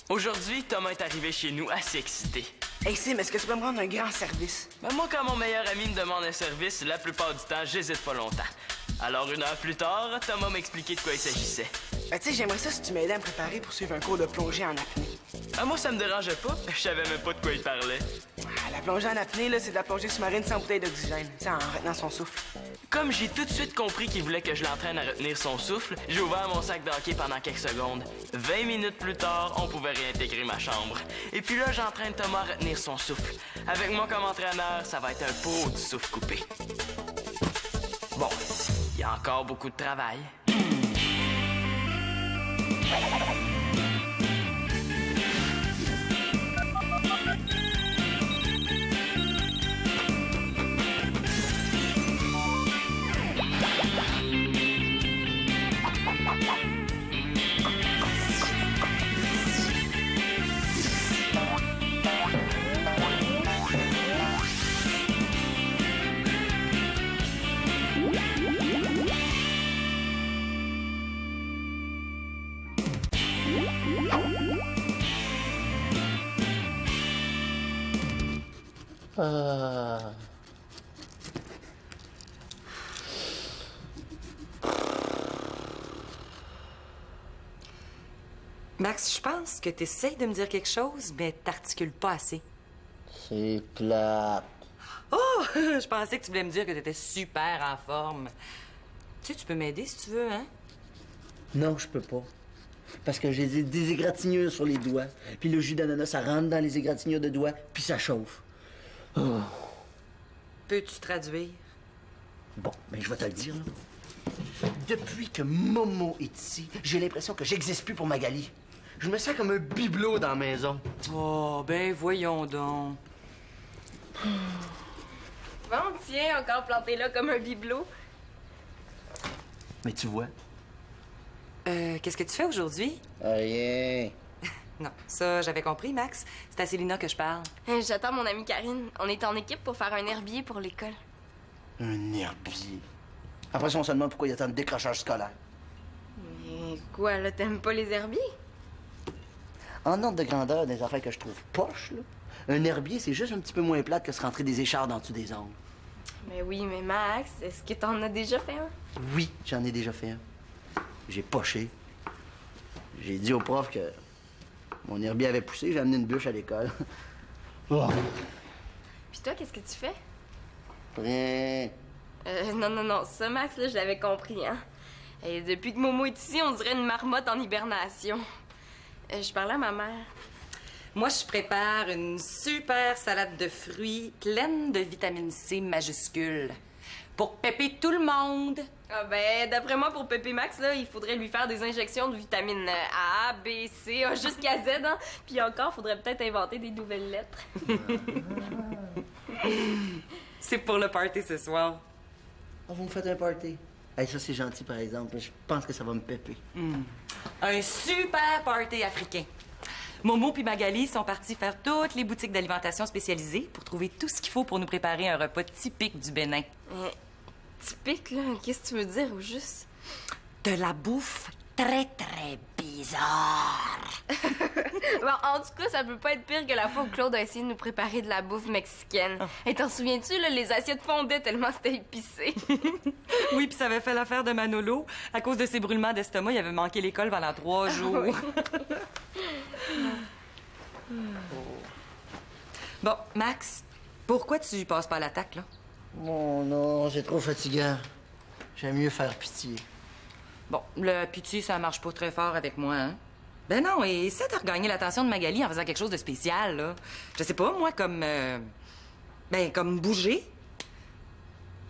Aujourd'hui, Thomas est arrivé chez nous assez excité. Hey Sim, est-ce que tu peux me rendre un grand service? Ben moi, quand mon meilleur ami me demande un service, la plupart du temps, j'hésite pas longtemps. Alors, 1 heure plus tard, Thomas m'a expliqué de quoi il s'agissait. Ben, tu sais, j'aimerais ça si tu m'aidais à me préparer pour suivre un cours de plongée en apnée. Ah, moi, ça me dérangeait pas. Je savais même pas de quoi il parlait. Ah, la plongée en apnée, là, c'est de la plongée sous-marine sans bouteille d'oxygène, tu sais, en retenant son souffle. Comme j'ai tout de suite compris qu'il voulait que je l'entraîne à retenir son souffle, j'ai ouvert mon sac de hockey pendant quelques secondes. 20 minutes plus tard, on pouvait réintégrer ma chambre. Et puis là, j'entraîne Thomas à retenir son souffle. Avec moi comme entraîneur, ça va être un pot du souffle coupé. Bon, il y a encore beaucoup de travail. Max, je pense que tu essaies de me dire quelque chose, mais t'articules pas assez. C'est plate. Oh! Je pensais que tu voulais me dire que t'étais super en forme. Tu sais, tu peux m'aider si tu veux, hein? Non, je peux pas. Parce que j'ai des égratignures sur les doigts. Puis le jus d'ananas, ça rentre dans les égratignures de doigts, puis ça chauffe. Oh. Peux-tu traduire? Bon, ben je vais te le dire, là. Depuis que Momo est ici, j'ai l'impression que j'existe plus pour Magali. Je me sens comme un bibelot dans la maison. Oh, ben voyons donc. Bon, tiens, encore planté là comme un bibelot. Mais tu vois. Qu'est-ce que tu fais aujourd'hui? Rien. Non, ça, j'avais compris, Max. C'est à Célina que je parle. J'attends mon amie Karine. On est en équipe pour faire un herbier pour l'école. Un herbier. Après ça, on se demande pourquoi il y a tant de décrochage scolaire. Mais quoi, là, t'aimes pas les herbiers? En ordre de grandeur, des affaires que je trouve poches, là. Un herbier, c'est juste un petit peu moins plate que se rentrer des échardes en dessous des ongles. Mais oui, mais Max, est-ce que t'en as déjà fait un? Oui, j'en ai déjà fait un. J'ai poché. J'ai dit au prof que mon herbier avait poussé, j'ai amené une bûche à l'école. Oh. Puis toi, qu'est-ce que tu fais? Rien. Non, ça, Max, là, je l'avais compris, hein. Et depuis que Momo est ici, on dirait une marmotte en hibernation. Je parlais à ma mère. Moi, je prépare une super salade de fruits pleine de vitamine C majuscule pour pépper tout le monde. Ah ben, d'après moi, pour Pépé Max, là, il faudrait lui faire des injections de vitamine A, B, C, jusqu'à Z, hein. Puis encore, faudrait peut-être inventer des nouvelles lettres. C'est pour le party ce soir. Oh, vous me faites un party. Hey, ça, c'est gentil, par exemple. Je pense que ça va me péper. Un super party africain. Momo puis Magali sont partis faire toutes les boutiques d'alimentation spécialisées pour trouver tout ce qu'il faut pour nous préparer un repas typique du Bénin. Typique, là, qu'est-ce que tu veux dire, au juste? De la bouffe très, très bizarre. Bon, en tout cas, ça peut pas être pire que la fois où Claude a essayé de nous préparer de la bouffe mexicaine. Et t'en souviens-tu, là, les assiettes fondaient tellement c'était épicé. Oui, puis ça avait fait l'affaire de Manolo. À cause de ses brûlements d'estomac, il avait manqué l'école pendant 3 jours. Bon, Max, pourquoi tu passes pas à l'attaque, là? Oh non, c'est trop fatigant. J'aime mieux faire pitié. Bon, le pitié, ça marche pas très fort avec moi, hein? Ben non, et essaie de regagner l'attention de Magali en faisant quelque chose de spécial, là. Je sais pas, moi, comme... ben, comme bouger.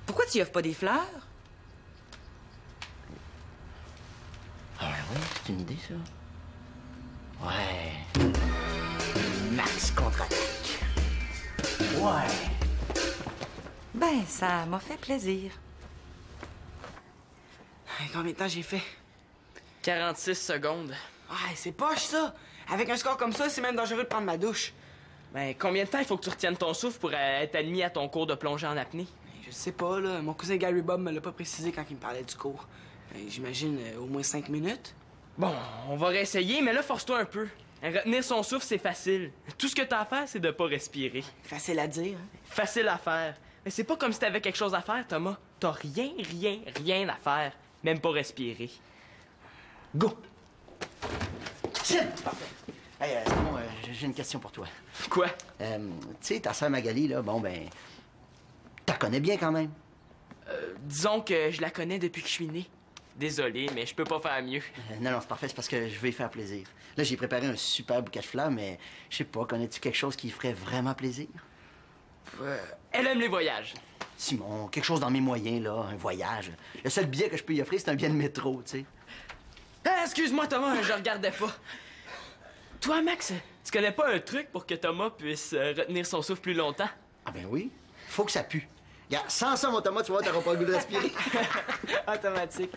Pourquoi tu y offres pas des fleurs? Ah oui, c'est une idée, ça. Ouais. Max contre-attaque. Ouais. Ben, ça m'a fait plaisir. Combien de temps j'ai fait? 46 secondes. Ouais, c'est poche, ça. Avec un score comme ça, c'est même dangereux de prendre ma douche. Ben, combien de temps il faut que tu retiennes ton souffle pour être admis à ton cours de plongée en apnée? Je sais pas, là. Mon cousin Gary Bob me l'a pas précisé quand il me parlait du cours. J'imagine au moins 5 minutes. Bon, on va réessayer, mais là, force-toi un peu. Retenir son souffle, c'est facile. Tout ce que t'as à faire, c'est de pas respirer. Facile à dire. Facile à faire. Mais c'est pas comme si t'avais quelque chose à faire, Thomas. T'as rien à faire. Même pas respirer. Go! Tiens! Parfait. Hey, c'est bon, j'ai une question pour toi. Quoi? Tu sais, ta sœur Magali, là, bon, ben... T'as connais bien quand même. Disons que je la connais depuis que je suis né. Désolé, mais je peux pas faire mieux. Non, c'est parfait, c'est parce que je vais y faire plaisir. Là, j'ai préparé un super bouquet de fleurs, mais je sais pas, connais-tu quelque chose qui ferait vraiment plaisir? Elle aime les voyages. Simon, quelque chose dans mes moyens, là, un voyage. Le seul billet que je peux y offrir, c'est un billet de métro, tu sais. Ah, excuse-moi, Thomas, je regardais pas. Toi, Max, tu connais pas un truc pour que Thomas puisse retenir son souffle plus longtemps? Ah ben oui, faut que ça pue. Regarde, sans ça, mon Thomas, tu vois, t'auras pas le goût de respirer. Automatique.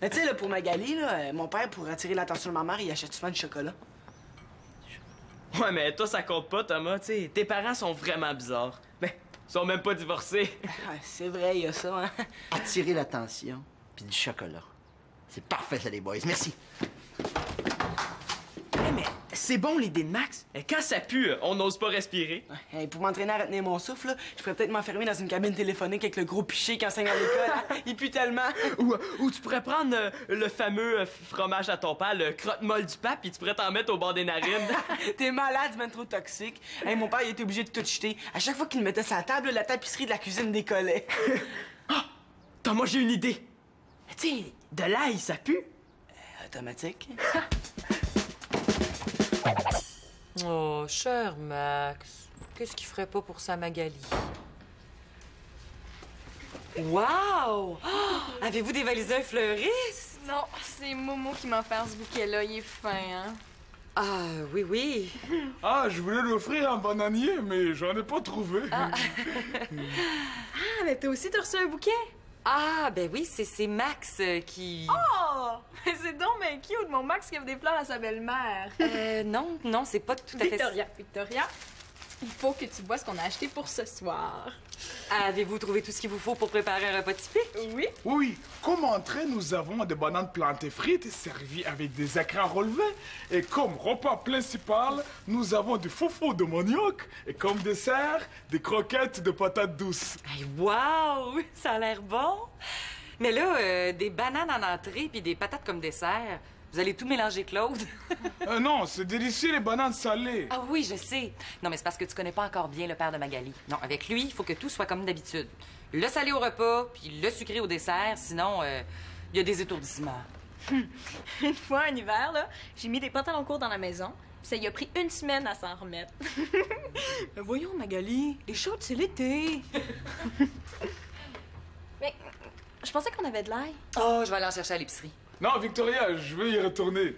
Mais tu sais, là, pour Magali, là, mon père, pour attirer l'attention de ma mère, il achète souvent du chocolat. Ouais, mais toi, ça compte pas, Thomas, tu sais. Tes parents sont vraiment bizarres. Ben, ils sont même pas divorcés. Ouais, c'est vrai, il y a ça, hein. Attirer l'attention, puis du chocolat. C'est parfait, ça, les boys. Merci. Hey, mais c'est bon l'idée de Max. Quand ça pue, on n'ose pas respirer. Hey, pour m'entraîner à retenir mon souffle, là, je pourrais peut-être m'enfermer dans une cabine téléphonique avec le gros piché qui enseigne à l'école. Hein. Il pue tellement. Ou tu pourrais prendre le fameux fromage à ton père, le crotte-molle du pape, puis tu pourrais t'en mettre au bord des narines. T'es malade, man, trop toxique. Hey, mon père, il était obligé de tout jeter. À chaque fois qu'il le mettait sur la table, la tapisserie de la cuisine décollait. Ah! Thomas, j'ai une idée. Tu sais, de l'ail, ça pue. Automatique. Oh, cher Max, qu'est-ce qu'il ferait pas pour sa Magali? Wow! Oh, avez-vous dévalisé un fleuriste? Non, c'est Momo qui m'a offert ce bouquet-là. Il est fin, hein? Ah, oui. Ah, je voulais lui offrir un bananier, mais j'en ai pas trouvé. Ah, mais toi aussi, t'as reçu un bouquet? Ah, ben oui, c'est Max qui... Oh! Mais c'est donc ben cute, mon Max qui offre des fleurs à sa belle-mère. Non, c'est pas tout à fait... Victoria, il faut que tu vois ce qu'on a acheté pour ce soir. Avez-vous trouvé tout ce qu'il vous faut pour préparer un repas typique? Oui. Oui, comme entrée, nous avons des bananes plantées frites servies avec des écrins relevés. Et comme repas principal, nous avons du foufou de manioc. Et comme dessert, des croquettes de patates douces. Hey, wow! Ça a l'air bon! Mais là, des bananes en entrée puis des patates comme dessert, vous allez tout mélanger, Claude? Non, c'est délicieux les bananes salées. Ah oui, je sais. Non, mais c'est parce que tu connais pas encore bien le père de Magali. Non, avec lui, il faut que tout soit comme d'habitude. Le salé au repas, puis le sucré au dessert, sinon, il y a des étourdissements. Une fois, un hiver, là, j'ai mis des pantalons courts dans la maison, puis ça y a pris 1 semaine à s'en remettre. Mais voyons, Magali, les chaudes, c'est l'été. Mais je pensais qu'on avait de l'ail. Oh, je vais aller en chercher à l'épicerie. Non, Victoria, je vais y retourner.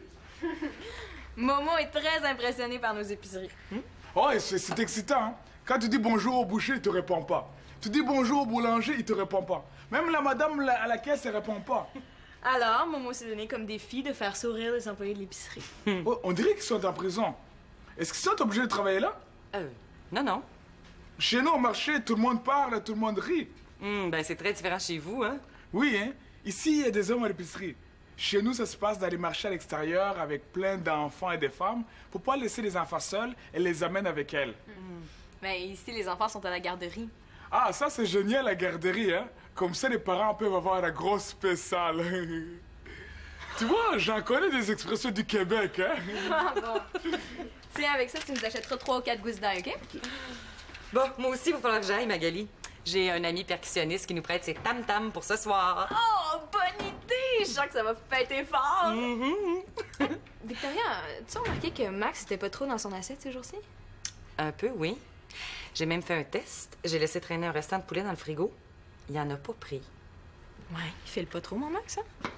Momo est très impressionné par nos épiceries. Oh, et c'est excitant, hein? Quand tu dis bonjour au boucher, il te répond pas. Tu dis bonjour au boulanger, il te répond pas. Même la madame à la caisse, elle répond pas. Alors, Momo s'est donné comme défi de faire sourire les employés de l'épicerie. Oh, on dirait qu'ils sont en prison. Est-ce qu'ils sont obligés de travailler là? Non. Chez nous, au marché, tout le monde parle, tout le monde rit. Ben c'est très différent chez vous, hein? Oui, hein? Ici, il y a des hommes à l'épicerie. Chez nous, ça se passe dans les marchés à l'extérieur avec plein d'enfants et de femmes pour pas laisser les enfants seuls et les amène avec elles. Mais ici, les enfants sont à la garderie. Ah, ça, c'est génial, la garderie, hein? Comme ça, les parents peuvent avoir la grosse paix sale. Tu vois, j'en connais des expressions du Québec, hein? Ah bon. Tiens, avec ça, tu nous achèteras 3 ou 4 gousses d'ail, OK? Bon, moi aussi, il va falloir que j'aille, Magali. J'ai un ami percussionniste qui nous prête ses tam-tams pour ce soir. Oh, bonne idée! Je sens que ça va péter fort! Victoria, tu as remarqué que Max était pas trop dans son assiette ces jours-ci? Un peu, oui. J'ai même fait un test. J'ai laissé traîner un restant de poulet dans le frigo. Il en a pas pris. Ouais, il file pas trop, mon Max, hein?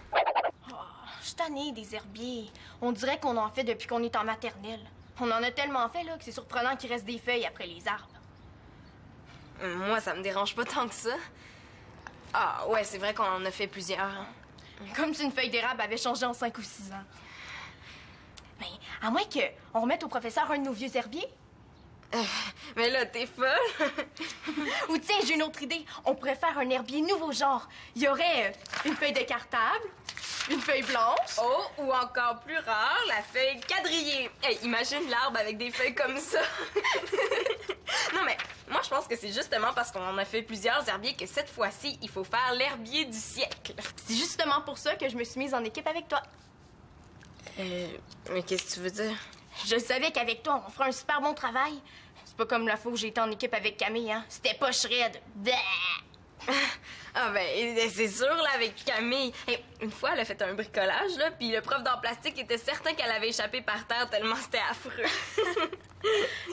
Oh, je suis tannée des herbiers. On dirait qu'on en fait depuis qu'on est en maternelle. On en a tellement fait là que c'est surprenant qu'il reste des feuilles après les arbres. Moi, ça me dérange pas tant que ça. Ah, ouais, c'est vrai qu'on en a fait plusieurs. Comme si une feuille d'érable avait changé en 5 ou 6 ans. Mais à moins qu'on remette au professeur un de nos vieux herbiers. Mais là, t'es folle! Ou tiens, j'ai une autre idée. On pourrait faire un herbier nouveau genre. Il y aurait une feuille de cartable, Une feuille blanche. Oh, ou encore plus rare, la feuille quadrillée. Hey, imagine l'arbre avec des feuilles comme ça. Non, mais moi, je pense que c'est justement parce qu'on en a fait plusieurs herbiers que cette fois-ci, il faut faire l'herbier du siècle. C'est justement pour ça que je me suis mise en équipe avec toi. Mais qu'est-ce que tu veux dire? Je savais qu'avec toi, on ferait un super bon travail. C'est pas comme la fois où j'étais en équipe avec Camille, hein. C'était pas shred. Bleh! Ah ben, c'est sûr, là, avec Camille. Hey, une fois, elle a fait un bricolage, là, puis le prof d'art plastique était certain qu'elle avait échappé par terre tellement c'était affreux.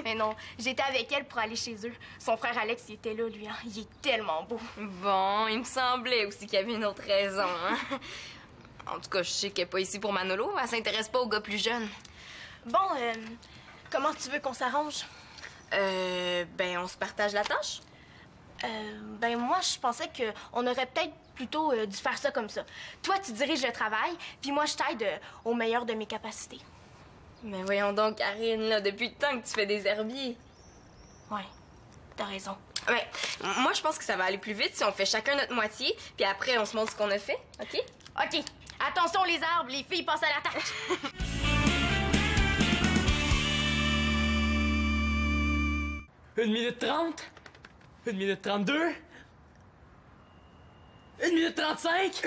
Mais non, j'étais avec elle pour aller chez eux. Son frère Alex, il était là, lui, hein. Il est tellement beau. Bon, il me semblait aussi qu'il y avait une autre raison, hein. En tout cas, je sais qu'elle est pas ici pour Manolo. Elle s'intéresse pas aux gars plus jeunes. Bon, comment tu veux qu'on s'arrange? Ben, on se partage la tâche? Ben moi, je pensais qu'on aurait peut-être plutôt dû faire ça comme ça. Toi, tu diriges le travail, puis moi, je t'aide au meilleur de mes capacités. Mais voyons donc, Karine, là, depuis le temps que tu fais des herbiers. Ouais, t'as raison. Ouais, moi, je pense que ça va aller plus vite si on fait chacun notre moitié, puis après, on se montre ce qu'on a fait, OK? OK. Attention les arbres, les filles passent à la tâche. 1 minute 30? 1 minute 32? 1 minute 35?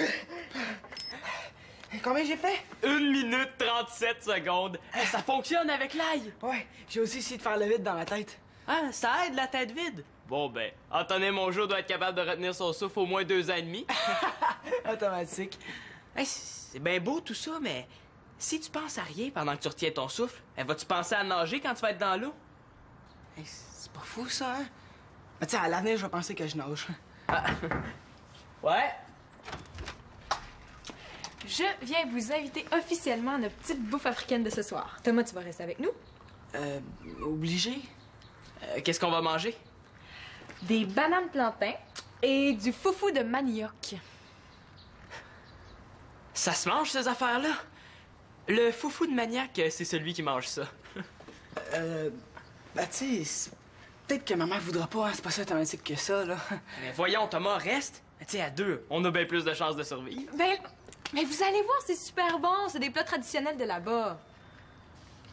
Combien j'ai fait? 1 minute 37 secondes. Hey, ça fonctionne avec l'ail. Ouais, j'ai aussi essayé de faire le vide dans ma tête. Ah, ça aide la tête vide. Bon ben, Antonin Mongeau doit être capable de retenir son souffle au moins 2 ans et demi. Automatique. Hey, c'est bien beau tout ça, mais si tu penses à rien pendant que tu retiens ton souffle, vas-tu penser à nager quand tu vas être dans l'eau? Hey, c'est pas fou, ça, hein? Mais tu sais, à l'avenir, je vais penser que je nage. Ah. Ouais. Je viens vous inviter officiellement à notre petite bouffe africaine de ce soir. Thomas, tu vas rester avec nous? Obligé? Qu'est-ce qu'on va manger? Des bananes plantains et du foufou de manioc. Ça se mange, ces affaires-là? Le foufou de maniaque, c'est celui qui mange ça. Ben, tu sais, peut-être que maman voudra pas, hein? C'est pas ça automatique que ça, là. Mais voyons, Thomas, reste. Tu sais, à 2, on a bien plus de chances de survivre. Mais vous allez voir, c'est super bon. C'est des plats traditionnels de là-bas.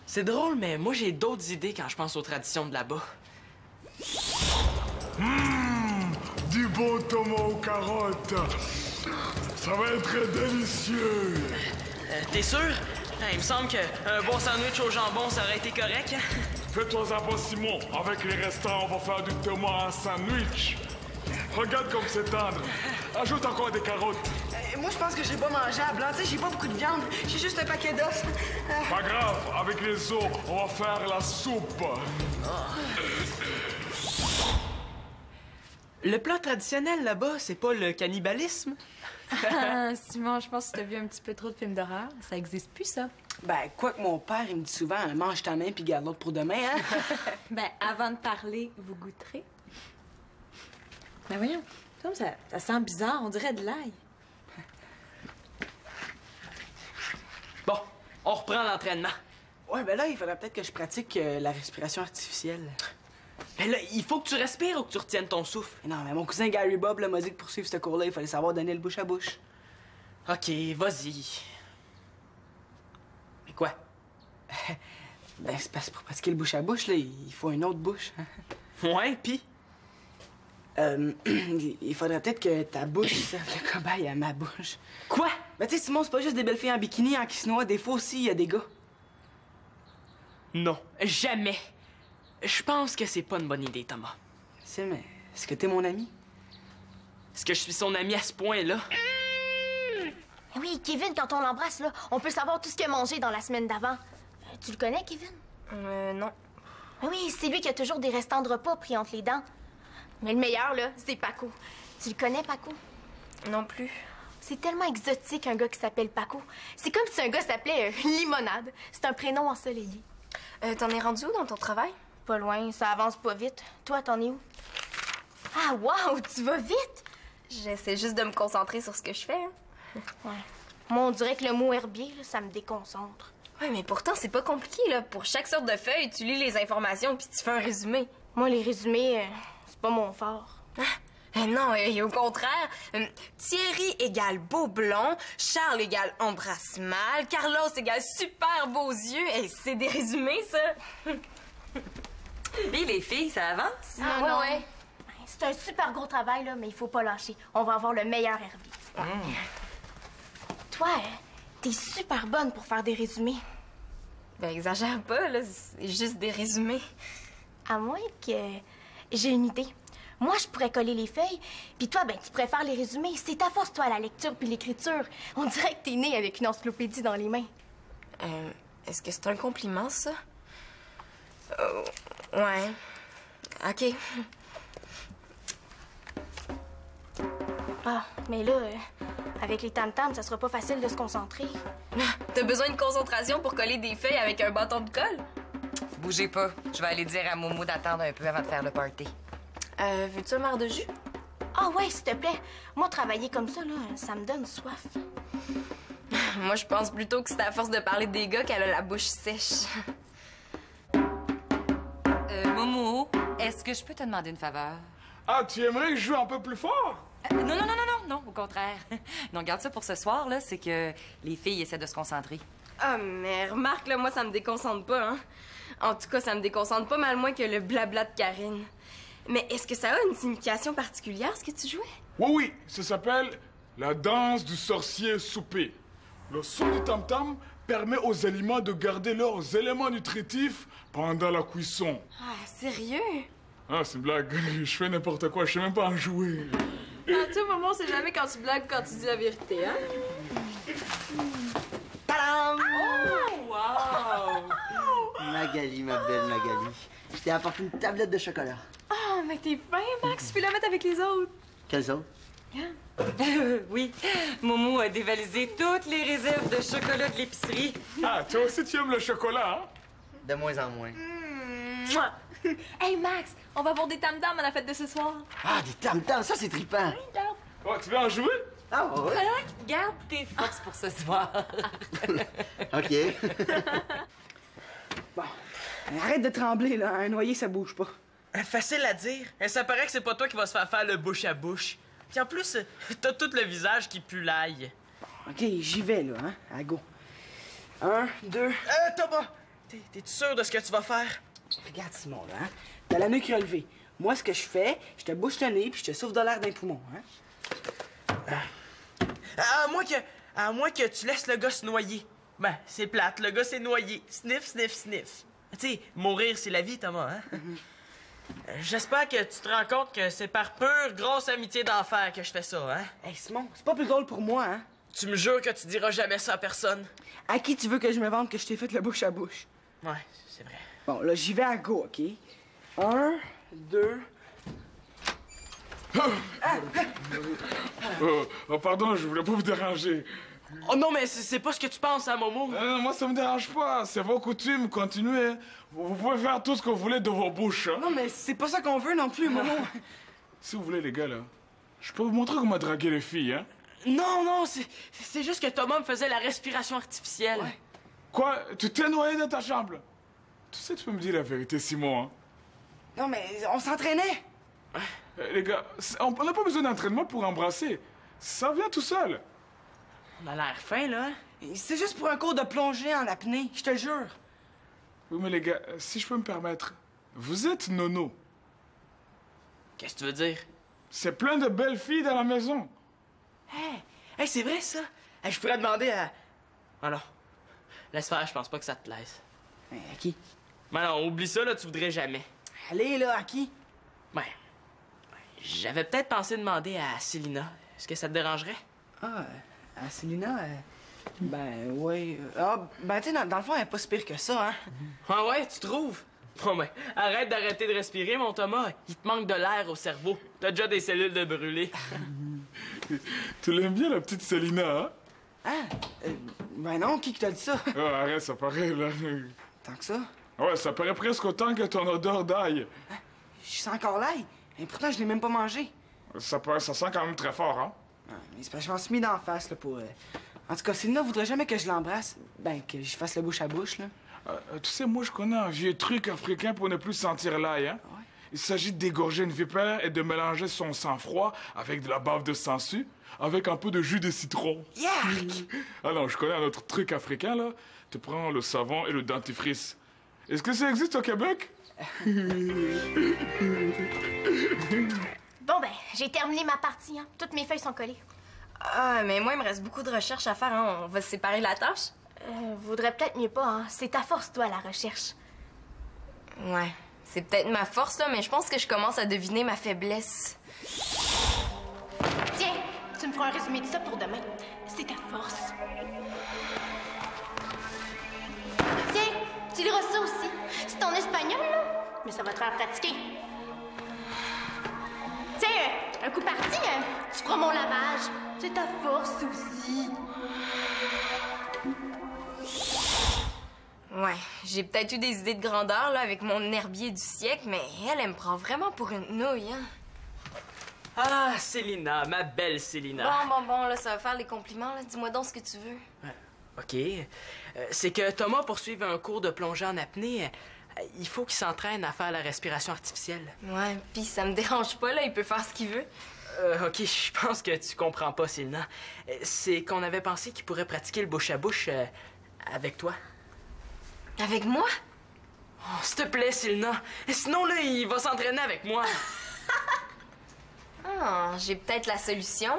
C'est drôle, mais moi, j'ai d'autres idées quand je pense aux traditions de là-bas. Du bon Thomas aux carottes. Ça va être délicieux. T'es sûr? Il me semble qu'un bon sandwich au jambon, ça aurait été correct. Hein? Fais-toi ça pas, Simon. Avec les restants, on va faire du Thomas en sandwich. Regarde comme c'est tendre. Ajoute encore des carottes. Moi, je pense que j'ai pas mangeable, hein? Tu sais, j'ai pas beaucoup de viande. J'ai juste un paquet d'os. Pas grave, avec les os, on va faire la soupe. Le plat traditionnel là-bas, c'est pas le cannibalisme? Simon, je pense que tu as vu un petit peu trop de films d'horreur. Ça existe plus, ça. Ben, quoi que mon père, il me dit souvent, mange ta main puis garde l'autre pour demain, hein? Ben, avant de parler, vous goûterez. Ben voyons, comme ça sent bizarre, on dirait de l'ail. Bon, on reprend l'entraînement. Ouais, ben là, il faudrait peut-être que je pratique la respiration artificielle. Mais là, il faut que tu respires ou que tu retiennes ton souffle. Mais non, mais mon cousin Gary Bob m'a dit que pour suivre ce cours-là, il fallait savoir donner le bouche à bouche. OK, vas-y. Mais quoi? Ben, c'est parce que pour pratiquer le bouche à bouche, là, il faut une autre bouche. Ouais, pis? Il faudrait peut-être que ta bouche serve le cobaye à ma bouche. Quoi? Ben, tu sais, Simon, c'est pas juste des belles filles en bikini qui se noient. Des fois aussi, il y a des gars. Non, jamais. Je pense que c'est pas une bonne idée, Thomas. C'est, mais est-ce que t'es mon ami? Est-ce que je suis son ami à ce point-là? Oui, Kevin, quand on l'embrasse, là, on peut savoir tout ce qu'il a mangé dans la semaine d'avant. Tu le connais, Kevin? Non. Oui, c'est lui qui a toujours des restants de repas pris entre les dents. Mais le meilleur, là, c'est Paco. Tu le connais, Paco? Non plus. C'est tellement exotique, un gars qui s'appelle Paco. C'est comme si un gars s'appelait Limonade. C'est un prénom ensoleillé. T'en es rendu où dans ton travail? Pas loin, ça avance pas vite. Toi, t'en es où? Ah, wow, tu vas vite! J'essaie juste de me concentrer sur ce que je fais. Hein. Ouais. Moi, on dirait que le mot herbier, là, ça me déconcentre. Ouais, mais pourtant, c'est pas compliqué, là. Pour chaque sorte de feuille, tu lis les informations puis tu fais un résumé. Moi, les résumés, c'est pas mon fort. Non, et au contraire, Thierry égale beau blond, Charles égale embrasse mal, Carlos égale super beaux yeux. C'est des résumés, ça. Puis les filles, ça avance? Non. C'est un super gros travail, là, mais il faut pas lâcher. On va avoir le meilleur herbier. Toi, t'es super bonne pour faire des résumés. Ben, exagère pas, là. C'est juste des résumés. À moins que... J'ai une idée. Moi, je pourrais coller les feuilles, puis toi, ben, tu pourrais faire les résumés. C'est ta force, toi, la lecture puis l'écriture. On dirait que t'es née avec une encyclopédie dans les mains. Est-ce que c'est un compliment, ça? Ouais. OK. Ah, mais là, avec les tam-tams, ça sera pas facile de se concentrer. T'as besoin de concentration pour coller des feuilles avec un bâton de colle? Bougez pas. Je vais aller dire à Momo d'attendre un peu avant de faire le party. Veux-tu un marc de jus? Ah ouais, s'il te plaît. Moi, travailler comme ça, là, ça me donne soif. Moi, je pense plutôt que c'est à force de parler des gars qu'elle a la bouche sèche. Momo, est-ce que je peux te demander une faveur? Ah, tu aimerais que je joue un peu plus fort? Non, au contraire. Non, garde ça pour ce soir, là, c'est que les filles essaient de se concentrer. Ah, mais remarque, là, moi, ça me déconcentre pas, hein. En tout cas, ça me déconcentre pas mal moins que le blabla de Karine. Mais est-ce que ça a une signification particulière, ce que tu jouais? Oui, ça s'appelle la danse du sorcier soupé. Le son du tam-tam permet aux aliments de garder leurs éléments nutritifs pendant la cuisson. Ah, sérieux? Ah, c'est une blague. Je fais n'importe quoi, je sais même pas en jouer. Ah, toi, maman, c'est jamais quand tu blagues quand tu dis la vérité, hein? Tadam! Oh, wow! Magali, ma belle Magali. Je t'ai apporté une tablette de chocolat. Oh, mais t'es fin, Max. Tu peux la mettre avec les autres. Quelles autres? Oui, Momo a dévalisé toutes les réserves de chocolat de l'épicerie. Ah, toi aussi tu aimes le chocolat, hein? De moins en moins. Mouah! Hey, Max, on va voir des tam-tams à la fête de ce soir. Ah, des tam-tams, ça c'est trippant. Oh, tu veux en jouer? Ah ouais? Garde tes forces pour ce soir. OK. Bon, arrête de trembler, là. Un noyer, ça bouge pas. Facile à dire. Ça paraît que c'est pas toi qui vas se faire le bouche à bouche. Puis en plus, t'as tout le visage qui pue l'ail. OK, j'y vais, là, hein. À go. 1, 2... Thomas, t'es sûr de ce que tu vas faire? Regarde, Simon, là, hein. T'as la nuque relevée. Moi, ce que je fais, je te bouche le nez puis je te souffle de l'air d'un poumon, hein. À moins que tu laisses le gars se noyer. Ben, c'est plate, le gars s'est noyé. Sniff, sniff, sniff. Tu sais, mourir, c'est la vie, Thomas, hein? J'espère que tu te rends compte que c'est par pure grosse amitié d'enfer que je fais ça, hein? Hey, Simon, c'est pas plus drôle pour moi, hein. Tu me jures que tu diras jamais ça à personne? À qui tu veux que je me vante que je t'ai fait le bouche à bouche? Ouais, c'est vrai. Bon, là, j'y vais à go, OK? 1, 2... Oh, pardon, je voulais pas vous déranger. Oh non, mais c'est pas ce que tu penses, hein, Momo? Moi, ça me dérange pas. C'est vos coutumes, continuez. Vous pouvez faire tout ce que vous voulez de vos bouches, hein? Non, mais c'est pas ça qu'on veut non plus, Momo. Si vous voulez, les gars, là, je peux vous montrer comment draguer les filles, hein? Non, c'est juste que Thomas me faisait la respiration artificielle. Ouais. Quoi? Tu t'es noyé dans ta chambre? Tu sais, tu peux me dire la vérité, Simon, hein? Non, mais on s'entraînait. Les gars, on n'a pas besoin d'entraînement pour embrasser. Ça vient tout seul. On a l'air fin, là. C'est juste pour un cours de plongée en apnée, je te le jure. Oui, mais les gars, si je peux me permettre, vous êtes nono. Qu'est-ce que tu veux dire? C'est plein de belles filles dans la maison. Hey, c'est vrai, ça? Hey, je pourrais demander à... Ah non. Laisse faire, je pense pas que ça te plaise. À qui? Mais non, oublie ça, là, tu voudrais jamais. Allez, là, à qui? Ben, j'avais peut-être pensé demander à Célina. Est-ce que ça te dérangerait? Ah, à Célina, ben, ouais. Ah, ben, tu sais, dans le fond, elle est pas si pire que ça, hein. Ah ouais, tu trouves? Bon, ben, arrête d'arrêter de respirer, mon Thomas. Il te manque de l'air au cerveau. T'as déjà des cellules de brûlées. Tu l'aimes bien, la petite Célina, hein? Ben non, qui t'a dit ça? Oh, arrête, ça paraît, là. Tant que ça? Ouais, ça paraît presque autant que ton odeur d'ail. Je sens encore l'ail. Et pourtant, je l'ai même pas mangé. Ça sent quand même très fort, hein? Ah, mais c'est parce que je m'en suis mis d'en face, là, pour... En tout cas, Célina voudrait jamais que je l'embrasse. Ben, que je fasse le bouche à bouche, là. Tu sais, moi, je connais un vieux truc africain pour ne plus sentir l'ail, hein? Ouais. Il s'agit d'égorger une vipère et de mélanger son sang froid avec de la bave de sangsue, avec un peu de jus de citron. Yark! Alors, je connais un autre truc africain, là. Tu prends le savon et le dentifrice. Est-ce que ça existe au Québec? Bon, ben, j'ai terminé ma partie, hein. Toutes mes feuilles sont collées. Ah, mais moi, il me reste beaucoup de recherches à faire, hein. On va se séparer la tâche. Vaudrait peut-être mieux pas, hein. C'est ta force, toi, la recherche. Ouais, c'est peut-être ma force, là, mais je pense que je commence à deviner ma faiblesse. Tiens, tu me feras un résumé de ça pour demain. C'est ta force. Tiens, tu liras ça aussi. C'est en espagnol, là. Mais ça va te faire pratiquer. Tiens, un coup parti, tu feras mon lavage. C'est ta force aussi. Ouais, j'ai peut-être eu des idées de grandeur, là, avec mon herbier du siècle, mais elle me prend vraiment pour une nouille, hein. Ah, Célina, ma belle Célina. Bon, là, ça va faire les compliments, là. Dis-moi donc ce que tu veux. OK. C'est que Thomas, pour suivre un cours de plongée en apnée, il faut qu'il s'entraîne à faire la respiration artificielle. Ouais, pis ça me dérange pas, là, il peut faire ce qu'il veut. OK, je pense que tu comprends pas, Célina. C'est qu'on avait pensé qu'il pourrait pratiquer le bouche-à-bouche avec toi. Avec moi? Oh, s'il te plaît, Célina. Sinon, là, il va s'entraîner avec moi. Ah, j'ai peut-être la solution.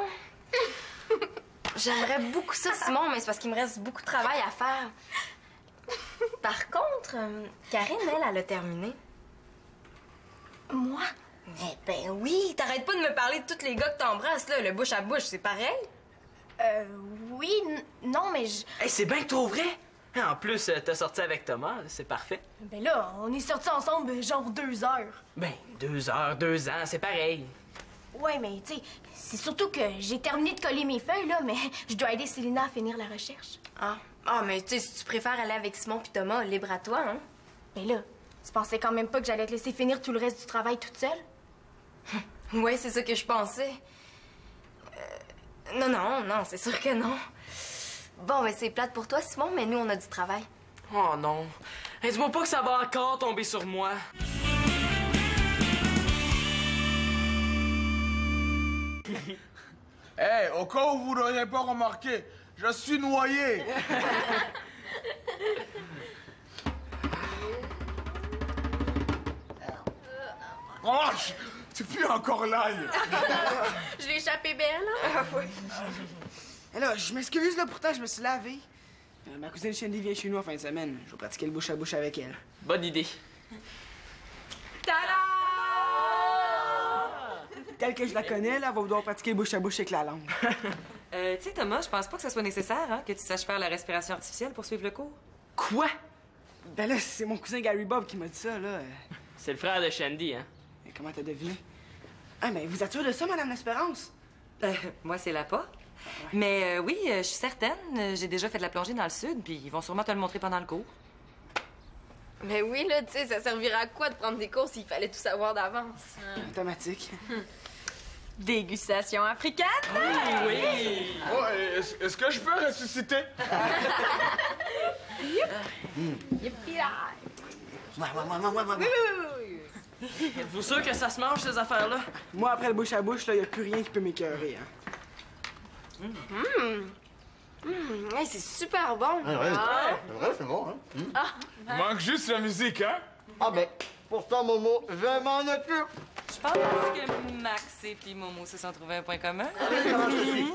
J'aimerais beaucoup ça, Simon, mais c'est parce qu'il me reste beaucoup de travail à faire. Par contre, Karine, elle a terminé. Moi? Eh ben oui, t'arrêtes pas de me parler de tous les gars que t'embrasses, là. Le bouche à bouche, c'est pareil? Oui, non, mais je... Hey, c'est bien que trop vrai. En plus, t'as sorti avec Thomas, c'est parfait. Ben là, on est sortis ensemble genre 2 heures. Ben, 2 heures, 2 ans, c'est pareil. Ouais, mais tu sais, c'est surtout que j'ai terminé de coller mes feuilles, là, mais je dois aider Célina à finir la recherche. Ah, mais tu sais, si tu préfères aller avec Simon puis Thomas, libre à toi, hein? Ben là, tu pensais quand même pas que j'allais te laisser finir tout le reste du travail toute seule? Ouais, c'est ça que je pensais. Non, c'est sûr que non. Bon, ben c'est plate pour toi, Simon, mais nous, on a du travail. Oh non. Hey, dis-moi pas que ça va encore tomber sur moi. Hey, au cas où vous n'auriez pas remarqué, je suis noyé. Oh, tu pues encore l'ail. Je l'ai échappé belle. Ah oui. Alors, je m'excuse, là, pourtant, je me suis lavé. Ma cousine Shandy vient chez nous en fin de semaine. Je vais pratiquer le bouche-à-bouche avec elle. Bonne idée. Tada! Telle que je la connais, là, elle va vouloir pratiquer le bouche-à-bouche avec la langue. Tu sais, Thomas, je pense pas que ce soit nécessaire, hein, que tu saches faire la respiration artificielle pour suivre le cours. Quoi? Ben là, c'est mon cousin Gary Bob qui m'a dit ça, là. C'est le frère de Shandy, hein? Comment t'as deviné? Ah, mais vous êtes sûre de ça, Madame l'Espérance? Moi, c'est la pas. Mais oui, je suis certaine. J'ai déjà fait de la plongée dans le sud, puis ils vont sûrement te le montrer pendant le cours. Mais oui, là, tu sais, ça servira à quoi de prendre des cours s'il fallait tout savoir d'avance? Automatique. Dégustation africaine? Oui! Oh, est-ce que je peux ressusciter? Yippee! Êtes-vous sûr que ça se mange, ces affaires-là? Moi, après le bouche-à-bouche, là, y a plus rien qui peut m'écœurer, hein. Hey, c'est super bon! C'est vrai, c'est bon, hein? Manque juste la musique, hein? Ah ben, pourtant, Momo, je m'en occupe. Je pense que Max et puis Momo se sont trouvés un point commun. Comment je suis?